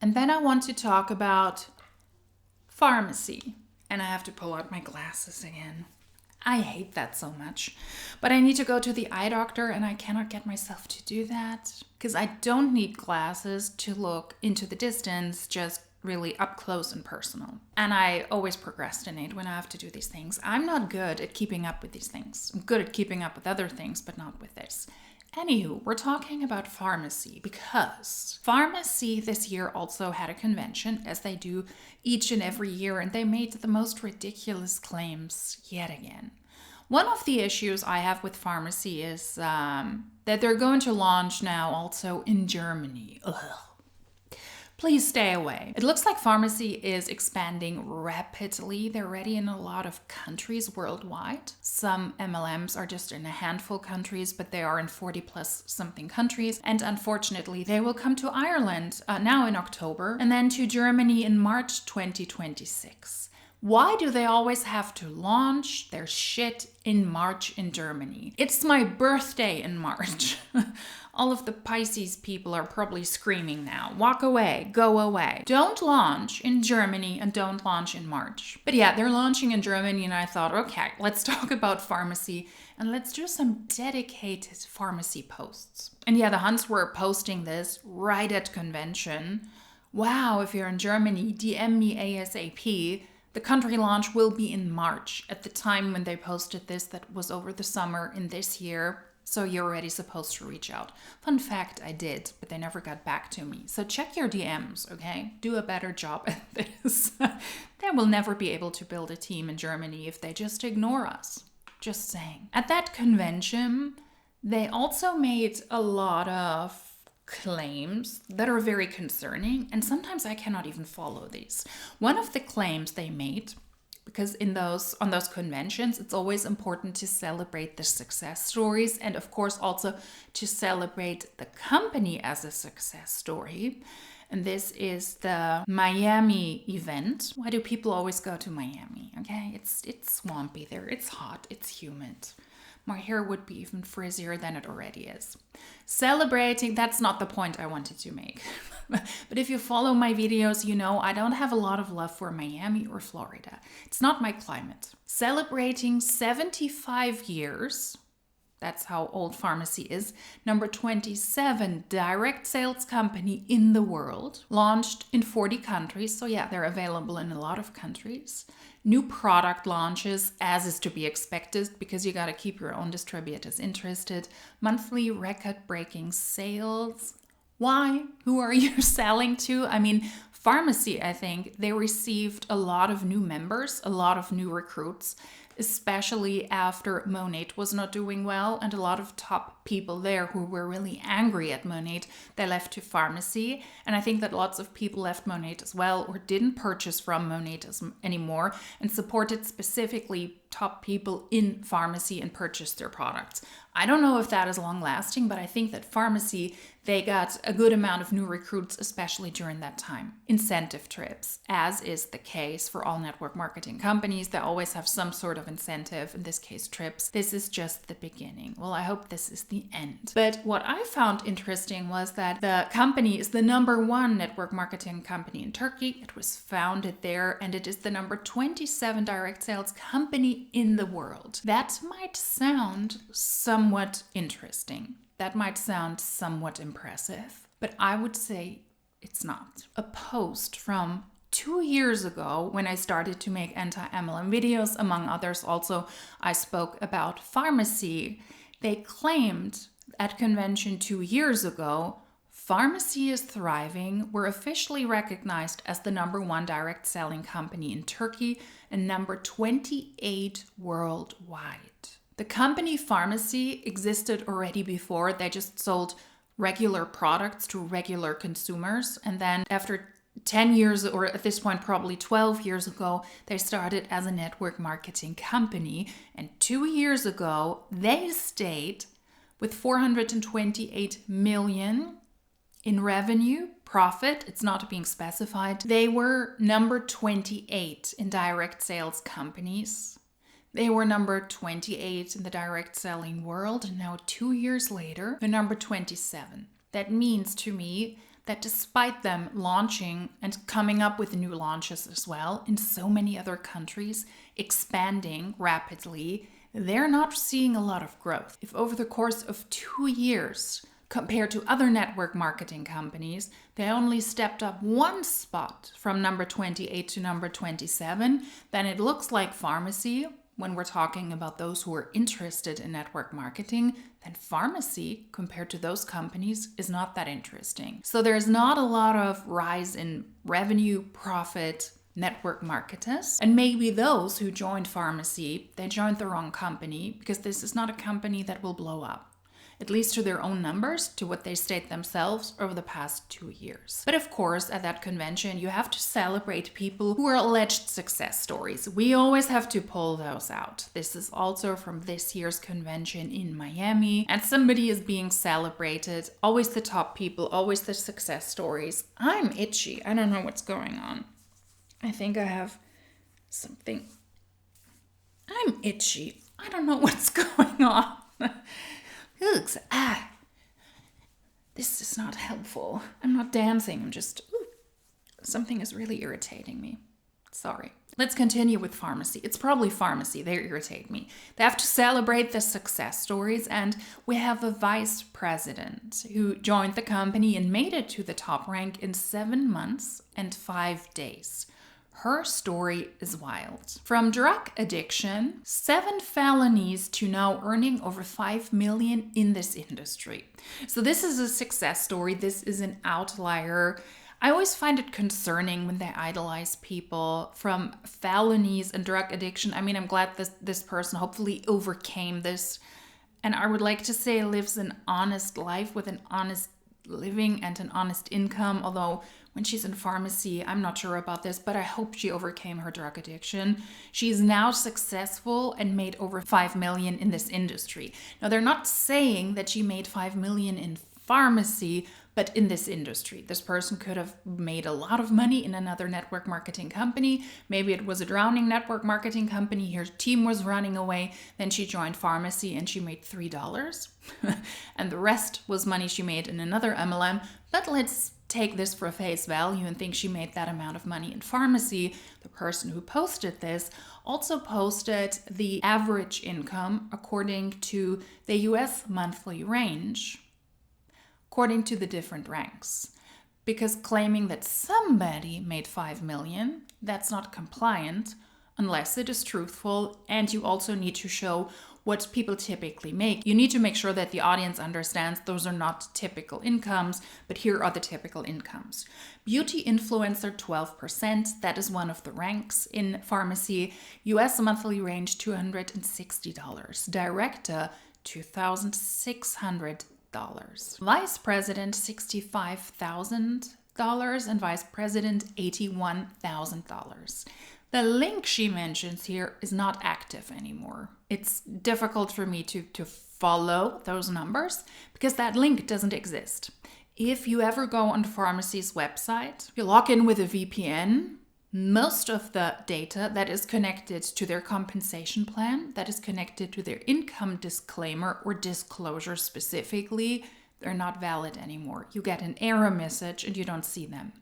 And then I want to talk about Farmasi. And I have to pull out my glasses again. I hate that so much. But I need to go to the eye doctor and I cannot get myself to do that because I don't need glasses to look into the distance, just really up close and personal. And I always procrastinate when I have to do these things. I'm not good at keeping up with these things. I'm good at keeping up with other things, but not with this. Anywho, we're talking about Farmasi because Farmasi this year also had a convention, as they do each and every year, and they made the most ridiculous claims yet again. One of the issues I have with Farmasi is that they're going to launch now also in Germany. Ugh. Please stay away. It looks like Farmasi is expanding rapidly. They're already in a lot of countries worldwide. Some MLMs are just in a handful of countries, but they are in 40 plus something countries. And unfortunately, they will come to Ireland now in October and then to Germany in March 2026. Why do they always have to launch their shit in March in Germany? It's my birthday in March. All of the Pisces people are probably screaming now. Walk away, go away. Don't launch in Germany and don't launch in March. But yeah, they're launching in Germany and I thought, okay, let's talk about Farmasi and let's do some dedicated Farmasi posts. And yeah, the Huns were posting this right at convention. Wow, if you're in Germany, DM me ASAP. The country launch will be in March. At the time when they posted this, that was over the summer in this year. So you're already supposed to reach out. Fun fact, I did, but they never got back to me. So check your DMs, okay? Do a better job at this. They will never be able to build a team in Germany if they just ignore us. Just saying. At that convention, they also made a lot of claims that are very concerning, and sometimes I cannot even follow these. One of the claims they made, because on those conventions, it's always important to celebrate the success stories and of course also to celebrate the company as a success story. And this is the Miami event. Why do people always go to Miami? Okay, it's swampy there, it's hot, it's humid. My hair would be even frizzier than it already is. Celebrating, that's not the point I wanted to make. But if you follow my videos, you know I don't have a lot of love for Miami or Florida. It's not my climate. Celebrating 75 years, that's how old Farmasi is, number 27 direct sales company in the world, launched in 40 countries. So yeah, they're available in a lot of countries. New product launches, as is to be expected, because you got to keep your own distributors interested. Monthly record-breaking sales. Why? Who are you selling to? I mean, Farmasi, I think, they received a lot of new members, a lot of new recruits, especially after Monat was not doing well, and a lot of top people there who were really angry at Monat, they left to Farmasi. And I think that lots of people left Monat as well, or didn't purchase from Monat anymore, and supported specifically top people in Farmasi and purchased their products. I don't know if that is long lasting, but I think that Farmasi, they got a good amount of new recruits, especially during that time. Incentive trips, as is the case for all network marketing companies. They always have some sort of incentive, in this case trips. This is just the beginning. Well, I hope this is the end. But what I found interesting was that the company is the #1 network marketing company in Turkey. It was founded there and it is the number 27 direct sales company in the world. That might sound somewhat interesting. That might sound somewhat impressive, but I would say it's not. A post from 2 years ago when I started to make anti-MLM videos, among others also, I spoke about Farmasi. They claimed at convention 2 years ago, Farmasi is thriving. We're officially recognized as the #1 direct selling company in Turkey and number 28 worldwide. The company Farmasi existed already before. They just sold regular products to regular consumers. And then after 10 years, or at this point, probably 12 years ago, they started as a network marketing company. And 2 years ago, they stayed with 428 million in revenue, profit. It's not being specified. They were number 28 in direct sales companies. They were number 28 in the direct selling world. And now 2 years later, they're number 27. That means to me that despite them launching and coming up with new launches as well in so many other countries, expanding rapidly, they're not seeing a lot of growth. If over the course of 2 years, compared to other network marketing companies, they only stepped up 1 spot from number 28 to number 27, then it looks like Farmasi, when we're talking about those who are interested in network marketing, then Farmasi, compared to those companies, is not that interesting. So there's not a lot of rise in revenue, profit, network marketers. And maybe those who joined Farmasi, they joined the wrong company because this is not a company that will blow up. At least to their own numbers, to what they state themselves over the past 2 years. But of course, at that convention, you have to celebrate people who are alleged success stories. We always have to pull those out. This is also from this year's convention in Miami, and somebody is being celebrated. Always the top people, always the success stories. I'm itchy. I don't know what's going on. I think I have something. I'm itchy. I don't know what's going on. Oops, this is not helpful. I'm not dancing, I'm just, something is really irritating me. Sorry. Let's continue with Farmasi. It's probably Farmasi, they irritate me. They have to celebrate the success stories, and we have a vice president who joined the company and made it to the top rank in 7 months and 5 days. Her story is wild. From drug addiction, 7 felonies, to now earning over 5 million in this industry. So this is a success story. This is an outlier. I always find it concerning when they idolize people from felonies and drug addiction. I mean, I'm glad this person hopefully overcame this. And I would like to say lives an honest life with an honest living and an honest income, although when she's in Farmasi, I'm not sure about this, but I hope she overcame her drug addiction. She is now successful and made over 5 million in this industry. Now, they're not saying that she made 5 million in Farmasi, but in this industry. This person could have made a lot of money in another network marketing company. Maybe it was a drowning network marketing company. Her team was running away. Then she joined Farmasi and she made $3. And the rest was money she made in another MLM. But let's take this for face value and think she made that amount of money in Farmasi. The person who posted this also posted the average income according to the US monthly range, according to the different ranks. Because claiming that somebody made 5 million, that's not compliant unless it is truthful, and you also need to show what people typically make. You need to make sure that the audience understands those are not typical incomes, but here are the typical incomes. Beauty influencer, 12%. That is one of the ranks in Farmasi. US monthly range, $260. Director, $2,600. Vice president, $65,000, and vice president, $81,000. The link she mentions here is not active anymore. It's difficult for me to follow those numbers because that link doesn't exist. If you ever go on Farmasi's website, you log in with a VPN, most of the data that is connected to their compensation plan, that is connected to their income disclaimer or disclosure specifically, they're not valid anymore. You get an error message and you don't see them.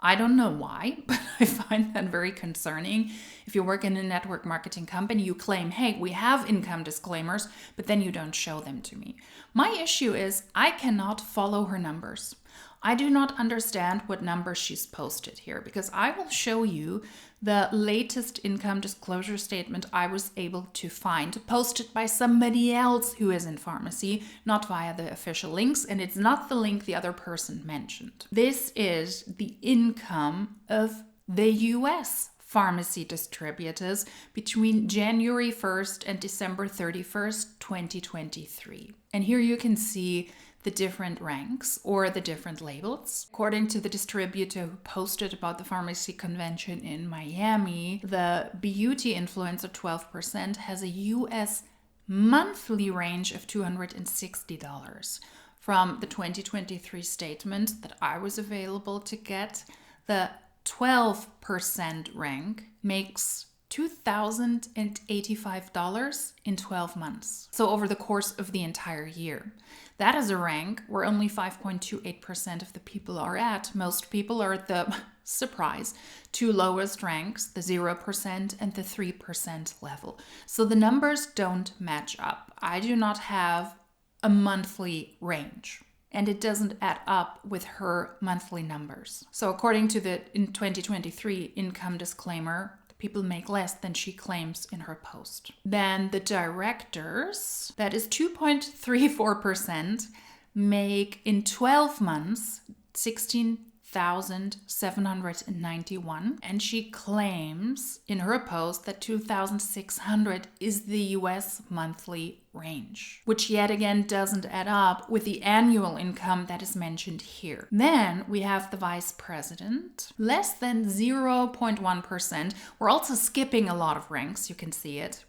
I don't know why, but I find that very concerning. If you work in a network marketing company, you claim, hey, we have income disclaimers, but then you don't show them to me. My issue is I cannot follow her numbers. I do not understand what numbers she's posted here, because I will show you the latest income disclosure statement I was able to find, posted by somebody else who is in Farmasi, not via the official links, and it's not the link the other person mentioned. This is the income of the US Farmasi distributors between January 1st and December 31st, 2023. And here you can see the different ranks or the different labels. According to the distributor who posted about the Farmasi convention in Miami, the beauty influencer 12% has a US monthly range of $260. From the 2023 statement that I was available to get, the 12% rank makes $2,085 in 12 months. So over the course of the entire year. That is a rank where only 5.28% of the people are at. Most people are at the, surprise, two lowest ranks, the 0% and the 3% level. So the numbers don't match up. I do not have a monthly range, and it doesn't add up with her monthly numbers. So according to the in 2023 income disclaimer, people make less than she claims in her post. Then the directors, that is 2.34%, make in 12 months 16,791, and she claims in her post that 2,600 is the US monthly range, which yet again doesn't add up with the annual income that is mentioned here. Then we have the vice president, less than 0.1%. We're also skipping a lot of ranks, you can see it.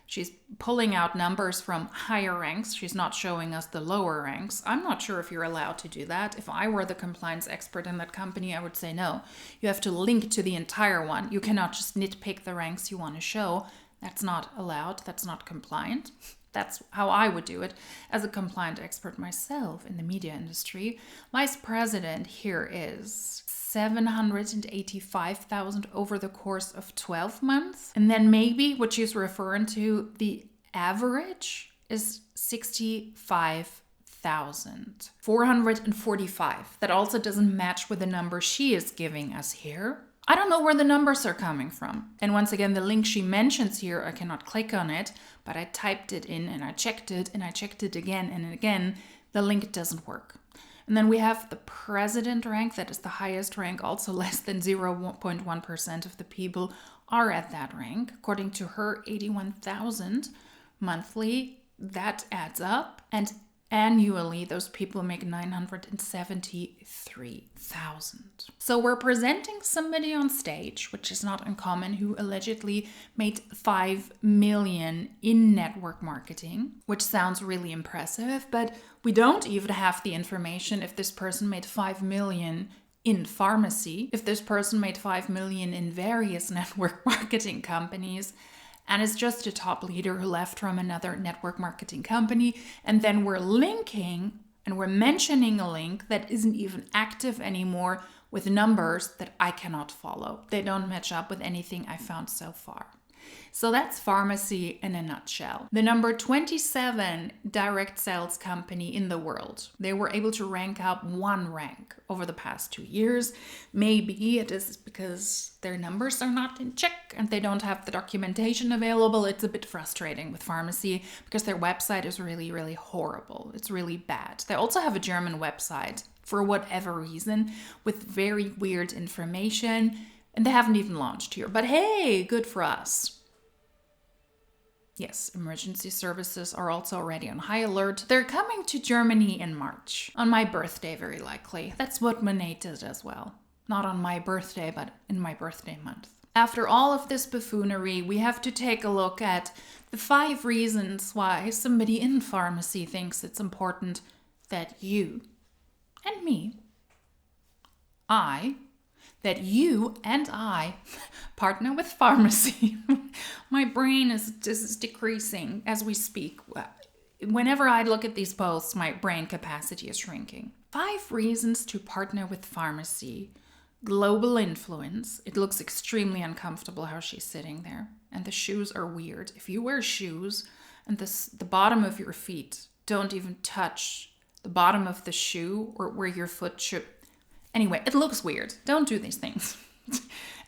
She's pulling out numbers from higher ranks. She's not showing us the lower ranks. I'm not sure if you're allowed to do that. If I were the compliance expert in that company, I would say no. You have to link to the entire one. You cannot just nitpick the ranks you want to show. That's not allowed. That's not compliant. That's how I would do it as a compliant expert myself in the media industry. Vice president here is 785,000 over the course of 12 months. And then maybe what she's referring to, the average is 65,445. That also doesn't match with the number she is giving us here. I don't know where the numbers are coming from. And once again, the link she mentions here, I cannot click on it, but I typed it in and I checked it and I checked it again and again. The link doesn't work. And then we have the president rank, that is the highest rank, also less than 0.1% of the people are at that rank. According to her, 81,000 monthly, that adds up. And annually, those people make 973,000. So we're presenting somebody on stage, which is not uncommon, who allegedly made 5 million in network marketing, which sounds really impressive, but we don't even have the information if this person made 5 million in Farmasi, if this person made 5 million in various network marketing companies, and is just a top leader who left from another network marketing company. And then we're linking and we're mentioning a link that isn't even active anymore with numbers that I cannot follow. They don't match up with anything I found so far. So that's Farmasi in a nutshell. The number 27 direct sales company in the world. They were able to rank up one rank over the past 2 years. Maybe it is because their numbers are not in check and they don't have the documentation available. It's a bit frustrating with Farmasi because their website is really, really horrible. It's really bad. They also have a German website for whatever reason with very weird information, and they haven't even launched here. But hey, good for us. Yes, emergency services are also already on high alert. They're coming to Germany in March. On my birthday, very likely. That's what Monet did as well. Not on my birthday, but in my birthday month. After all of this buffoonery, we have to take a look at the 5 reasons why somebody in Farmasi thinks it's important that you and me, that you and I partner with Farmasi. My brain is decreasing as we speak. Whenever I look at these posts, my brain capacity is shrinking. 5 reasons to partner with Farmasi. Global influence. It looks extremely uncomfortable how she's sitting there. And the shoes are weird. If you wear shoes and the bottom of your feet don't even touch the bottom of the shoe or where your foot should. Anyway, it looks weird. Don't do these things.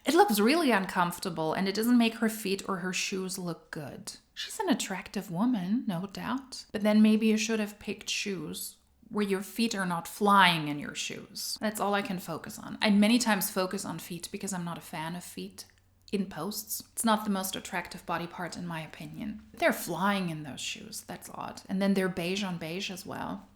It looks really uncomfortable and it doesn't make her feet or her shoes look good. She's an attractive woman, no doubt. But then maybe you should have picked shoes where your feet are not flying in your shoes. That's all I can focus on. I many times focus on feet because I'm not a fan of feet in posts. It's not the most attractive body part in my opinion. They're flying in those shoes. That's odd. And then they're beige on beige as well.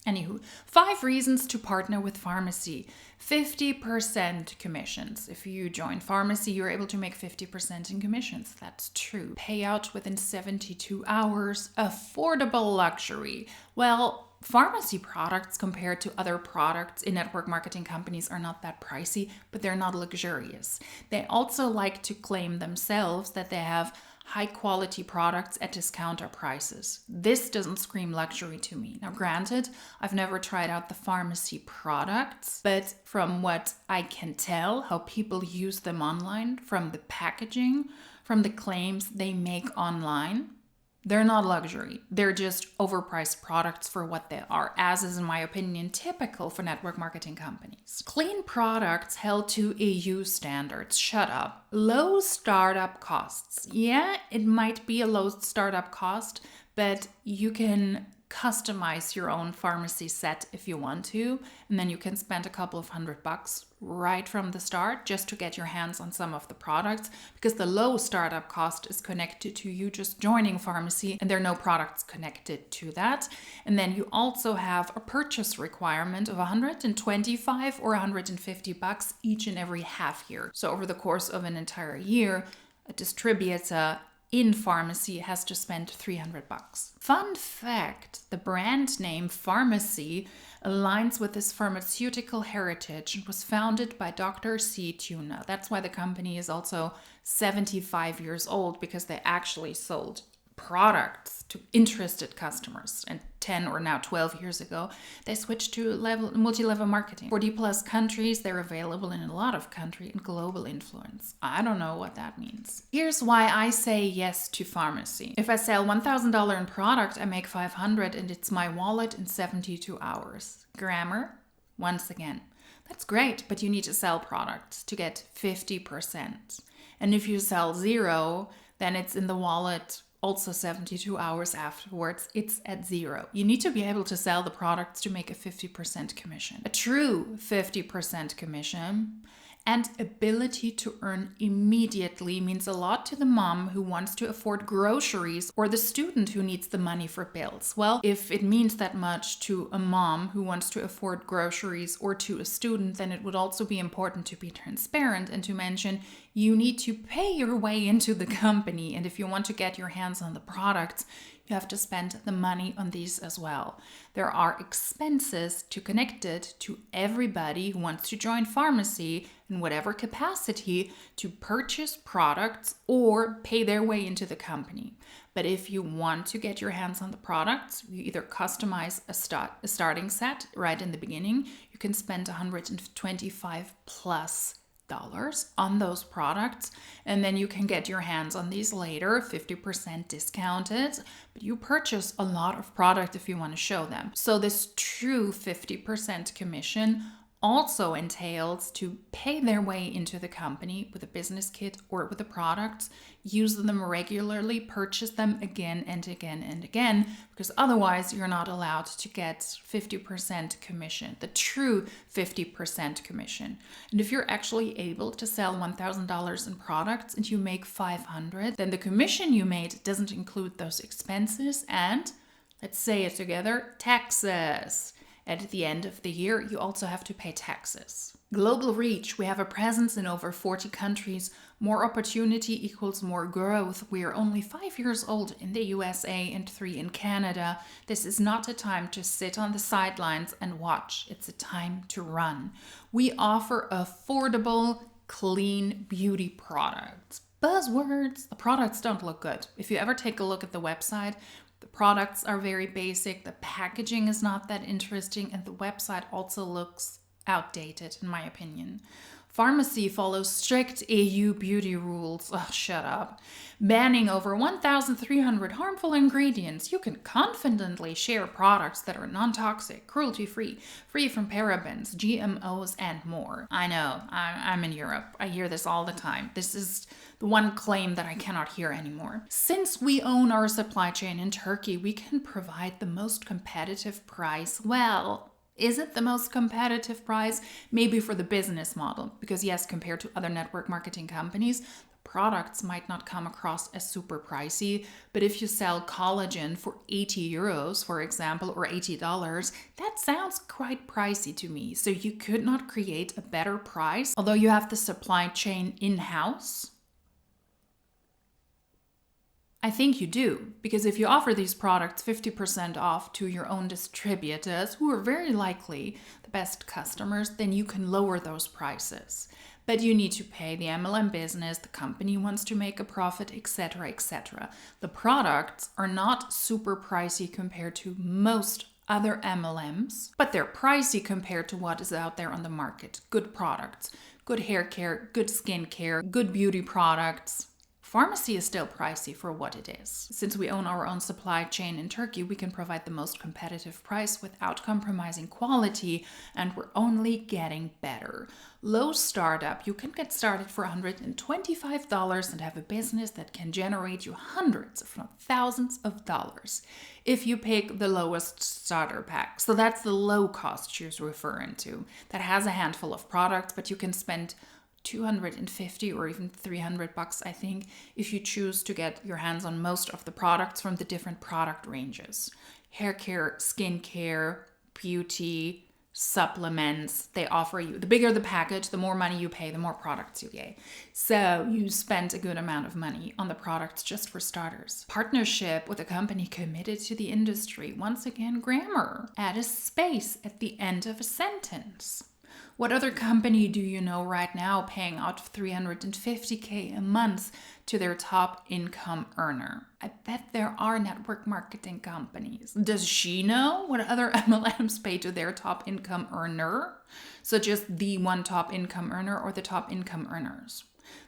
Anywho, 5 reasons to partner with Farmasi. 50% commissions. If you join Farmasi, you're able to make 50% in commissions. That's true. Payout within 72 hours. Affordable luxury. Well, pharmacy products compared to other products in network marketing companies are not that pricey, but they're not luxurious. They also like to claim themselves that they have high quality products at discounter prices. This doesn't scream luxury to me. Now, granted, I've never tried out the pharmacy products, but from what I can tell, how people use them online, from the packaging, from the claims they make online, they're not luxury. They're just overpriced products for what they are, as is, in my opinion, typical for network marketing companies. Clean products held to EU standards. Shut up. Low startup costs. Yeah, it might be a low startup cost, but you can customize your own pharmacy set if you want to, and then you can spend a couple of $100 right from the start just to get your hands on some of the products, because the low startup cost is connected to you just joining pharmacy and there are no products connected to that. And then you also have a purchase requirement of $125 or $150 each and every half year. So over the course of an entire year, a distributor in pharmacy has to spend $300. Fun fact, the brand name Farmasi aligns with this pharmaceutical heritage and was founded by Dr. C. Tuna. That's why the company is also 75 years old, because they actually sold products to interested customers. And 10 or now 12 years ago, they switched to multi-level marketing. 40 plus countries, they're available in a lot of countries, and global influence. I don't know what that means. Here's why I say yes to pharmacy. If I sell $1,000 in product, I make $500 and it's my wallet in 72 hours. Grammar, once again. That's great, but you need to sell products to get 50%. And if you sell zero, then it's in the wallet also 72 hours afterwards, it's at zero. You need to be able to sell the products to make a 50% commission. A true 50% commission and ability to earn immediately means a lot to the mom who wants to afford groceries or the student who needs the money for bills. Well, if it means that much to a mom who wants to afford groceries or to a student, then it would also be important to be transparent and to mention you need to pay your way into the company. And if you want to get your hands on the products, you have to spend the money on these as well. There are expenses to connect it to everybody who wants to join pharmacy in whatever capacity to purchase products or pay their way into the company. But if you want to get your hands on the products, you either customize a starting set right in the beginning. You can spend $125 plus on those products, and then you can get your hands on these later, 50% discounted, but you purchase a lot of product if you want to show them. So this true 50% commission also entails to pay their way into the company with a business kit or with the products, use them regularly, purchase them again and again and again, because otherwise you're not allowed to get 50% commission, the true 50% commission. And if you're actually able to sell $1,000 in products and you make $500, then the commission you made doesn't include those expenses and, let's say it together, taxes. At the end of the year, you also have to pay taxes. Global reach. We have a presence in over 40 countries. More opportunity equals more growth. We are only 5 years old in the USA and 3 in Canada. This is not a time to sit on the sidelines and watch. It's a time to run. We offer affordable, clean beauty products. Buzzwords. The products don't look good. If you ever take a look at the website, the products are very basic, the packaging is not that interesting, and the website also looks outdated, in my opinion. Farmasi follows strict EU beauty rules. Oh, shut up. Banning over 1,300 harmful ingredients. You can confidently share products that are non-toxic, cruelty-free, free from parabens, GMOs, and more. I know, I'm in Europe. I hear this all the time. This is the one claim that I cannot hear anymore. Since we own our supply chain in Turkey, we can provide the most competitive price. Well, is it the most competitive price? Maybe for the business model, because yes, compared to other network marketing companies, the products might not come across as super pricey, but if you sell collagen for 80 euros, for example, or $80, that sounds quite pricey to me. So you could not create a better price, although you have the supply chain in-house. I think you do, because if you offer these products 50% off to your own distributors, who are very likely the best customers, then you can lower those prices. But you need to pay the MLM business, the company wants to make a profit, etc., etc. The products are not super pricey compared to most other MLMs, but they're pricey compared to what is out there on the market. Good products, good hair care, good skin care, good beauty products. Farmasi is still pricey for what it is. Since we own our own supply chain in Turkey, we can provide the most competitive price without compromising quality, and we're only getting better. Low startup, you can get started for $125 and have a business that can generate you hundreds, if not thousands of dollars if you pick the lowest starter pack. So that's the low cost she's referring to. That has a handful of products, but you can spend $250 or even $300, I think, if you choose to get your hands on most of the products from the different product ranges. Hair care, skin care, beauty, supplements, they offer you. The bigger the package, the more money you pay, the more products you get. So you spend a good amount of money on the products just for starters. Partnership with a company committed to the industry. Once again, grammar. Add a space at the end of a sentence. What other company do you know right now paying out $350K a month to their top income earner? I bet there are network marketing companies. Does she know what other MLMs pay to their top income earner? So just the one top income earner or the top income earners?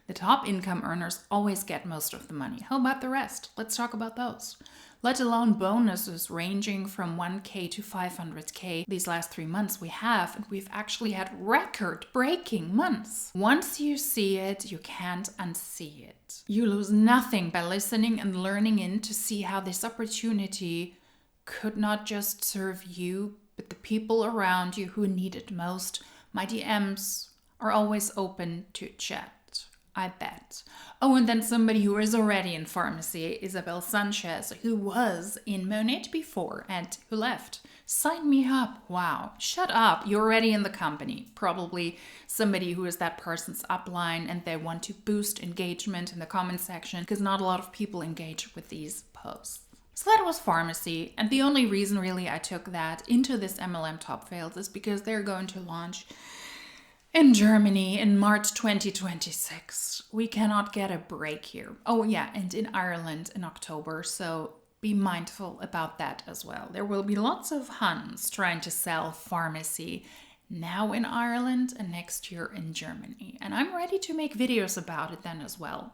The top income earners always get most of the money. How about the rest? Let's talk about those. Let alone bonuses ranging from 1K to 500K. These last 3 months we've actually had record-breaking months. Once you see it, you can't unsee it. You lose nothing by listening and learning in to see how this opportunity could not just serve you, but the people around you who need it most. My DMs are always open to chat. I bet. Oh, and then somebody who is already in Farmasi, Isabel Sanchez, who was in Monat before and who left. Sign me up. Wow. Shut up. You're already in the company. Probably somebody who is that person's upline and they want to boost engagement in the comment section because not a lot of people engage with these posts. So that was Farmasi. And the only reason really I took that into this MLM Top Fails is because they're going to launch in Germany in March 2026. We cannot get a break here. Oh yeah, and in Ireland in October, so be mindful about that as well. There will be lots of Huns trying to sell Farmasi now in Ireland and next year in Germany. And I'm ready to make videos about it then as well.